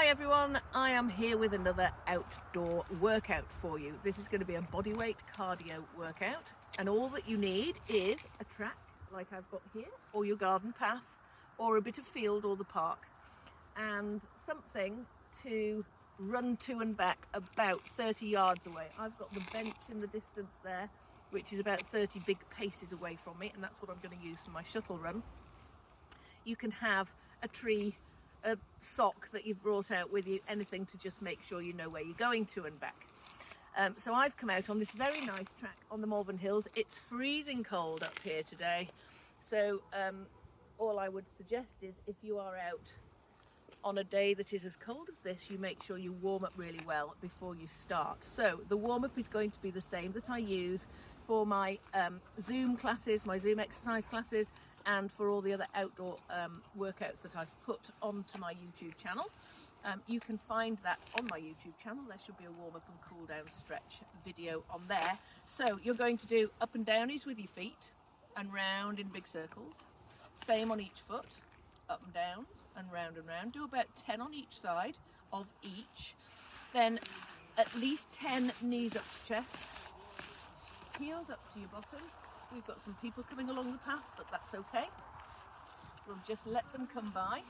everyone, I am here with another outdoor workout for you. This is going to be a bodyweight cardio workout, and all that you need is a track like I've got here, or your garden path, or a bit of field or the park, and something to run to and back about 30 yards away. I've got the bench in the distance there, which is about 30 big paces away from me, and that's what I'm going to use for my shuttle run. You can have a tree, a sock that you've brought out with you, anything to just make sure you know where you're going to and back. So I've come out on this very nice track on the Malvern Hills. It's freezing cold up here today, so all I would suggest is if you are out on a day that is as cold as this, you make sure you warm up really well before you start. So the warm-up is going to be the same that I use for my Zoom classes, my Zoom exercise classes, and for all the other outdoor workouts that I've put onto my YouTube channel. You can find that on my YouTube channel. There should be a warm-up and cool down stretch video on there. So you're going to do up and downies with your feet and round in big circles. Same on each foot, up and downs and round. Do about 10 on each side of each. Then at least 10 knees up to chest, heels up to your bottom. We've got some people coming along the path, but that's okay. We'll just let them come by.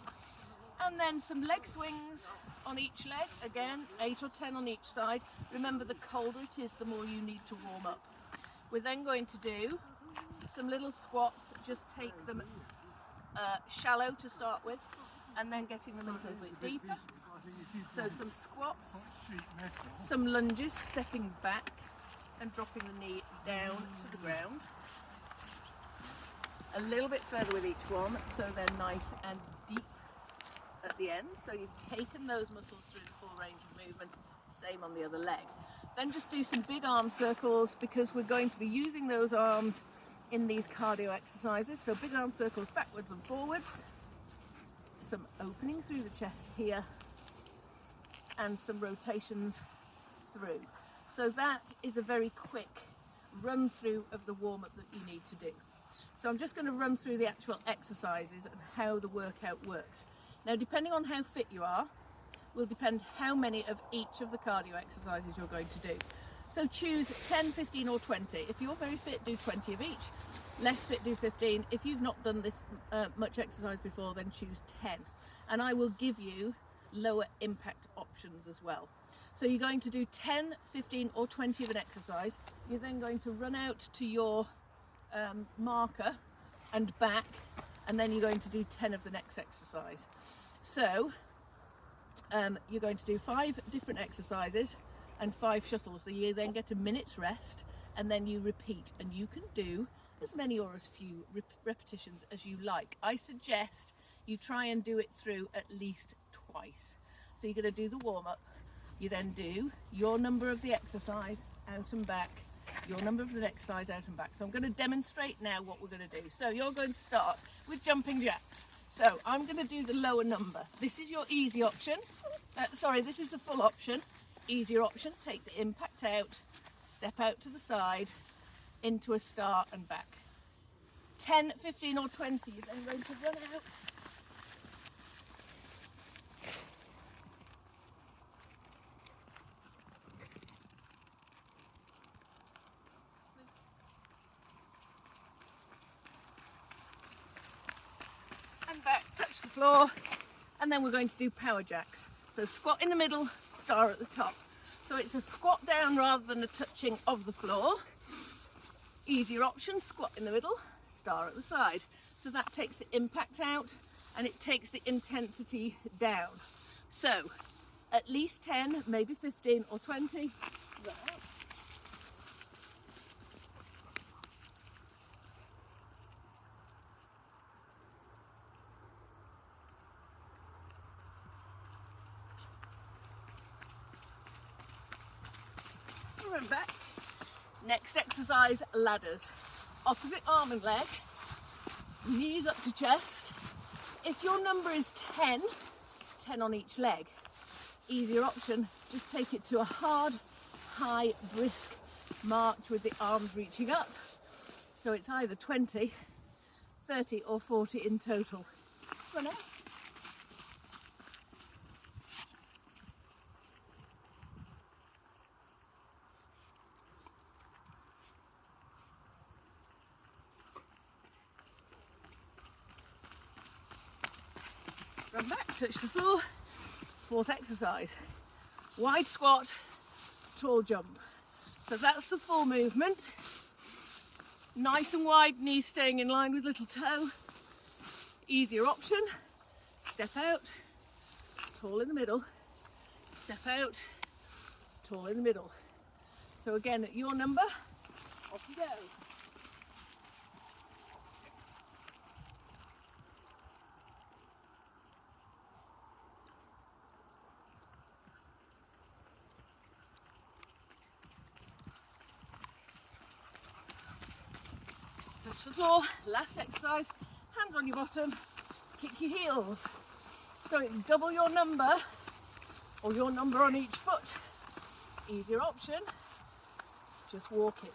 And then some leg swings on each leg. Again, 8 or 10 on each side. Remember, the colder it is, the more you need to warm up. We're then going to do some little squats. Just take them shallow to start with, and then getting them a little bit deeper. So some squats, some lunges, stepping back and dropping the knee down to the ground. A little bit further with each one, so they're nice and deep at the end. So you've taken those muscles through the full range of movement. Same on the other leg. Then just do some big arm circles, because we're going to be using those arms in these cardio exercises. So big arm circles backwards and forwards. Some opening through the chest here, and some rotations through. So that is a very quick run through of the warm-up that you need to do. So I'm just going to run through the actual exercises and how the workout works. Now, depending on how fit you are, will depend how many of each of the cardio exercises you're going to do. So choose 10, 15 or 20. If you're very fit, do 20 of each. Less fit, do 15. If you've not done this much exercise before, then choose 10. And I will give you lower impact options as well. So you're going to do 10, 15 or 20 of an exercise. You're then going to run out to your marker and back, and then you're going to do 10 of the next exercise. So you're going to do 5 different exercises and 5 shuttles. So you then get a minute's rest, and then you repeat, and you can do as many or as few repetitions as you like. I suggest you try and do it through at least twice. So you're going to do the warm-up, you then do your number of the exercise out and back, your number of the exercise out and back. So I'm going to demonstrate now what we're going to do. So you're going to start with jumping jacks. So I'm going to do the lower number. This is your easy option. This is the full option. Easier option, take the impact out, step out to the side, into a start and back. 10, 15 or 20, you're then going to run out. And back, touch the floor, and then we're going to do power jacks. So squat in the middle, star at the top. So it's a squat down rather than a touching of the floor. Easier option, squat in the middle, star at the side. So that takes the impact out and it takes the intensity down. So at least 10, maybe 15 or 20. Run out. Run back. Next exercise, ladders. Opposite arm and leg, knees up to chest. If your number is 10, 10 on each leg. Easier option, just take it to a hard, high, brisk march with the arms reaching up. So it's either 20, 30 or 40 in total. Run out. Run back, touch the floor. Fourth exercise, wide squat, tall jump. So that's the full movement. Nice and wide, knees staying in line with little toe. Easier option, step out, tall in the middle, step out, tall in the middle. So again, at your number, off you go. Touch the floor, last exercise, hands on your bottom, kick your heels. So it's double your number, or your number on each foot. Easier option, just walk it.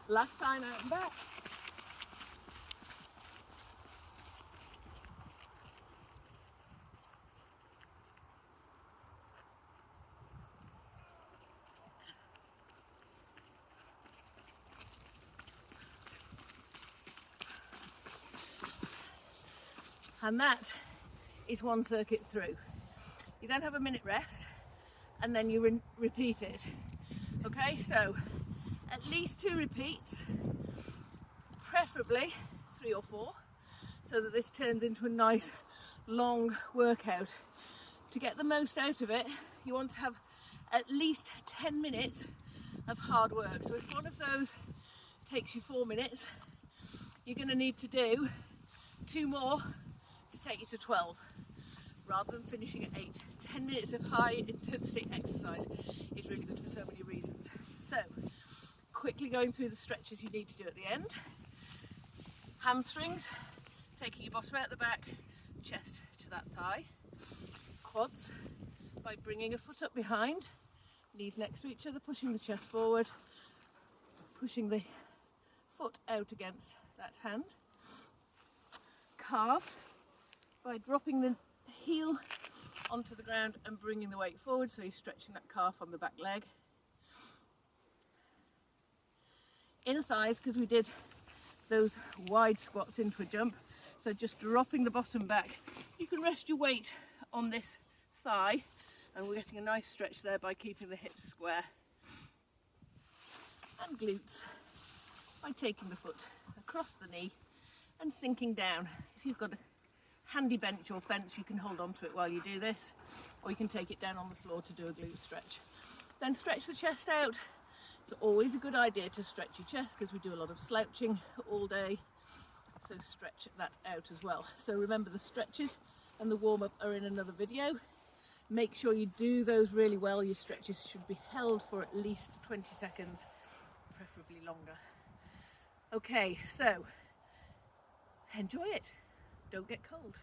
Last time out and back. And that is one circuit through. You then have a minute rest and then you repeat it. Okay, so at least 2 repeats, preferably 3 or 4, so that this turns into a nice long workout. To get the most out of it, you want to have at least 10 minutes of hard work. So if one of those takes you 4 minutes, you're going to need to do 2 more to take you to 12, rather than finishing at 8. 10 minutes of high intensity exercise is really good for so many reasons. So, quickly going through the stretches you need to do at the end. Hamstrings, taking your bottom out the back, chest to that thigh. Quads, by bringing a foot up behind, knees next to each other, pushing the chest forward, pushing the foot out against that hand. Calves, by dropping the heel onto the ground and bringing the weight forward, so you're stretching that calf on the back leg. Inner thighs, because we did those wide squats into a jump, so just dropping the bottom back. You can rest your weight on this thigh, and we're getting a nice stretch there by keeping the hips square. And glutes, by taking the foot across the knee and sinking down. If you've got a handy bench or fence, you can hold on to it while you do this, or you can take it down on the floor to do a glute stretch. Then stretch the chest out. It's always a good idea to stretch your chest because we do a lot of slouching all day, so stretch that out as well. So remember, the stretches and the warm-up are in another video. Make sure you do those really well. Your stretches should be held for at least 20 seconds, preferably longer. Okay, so enjoy it. Don't get cold.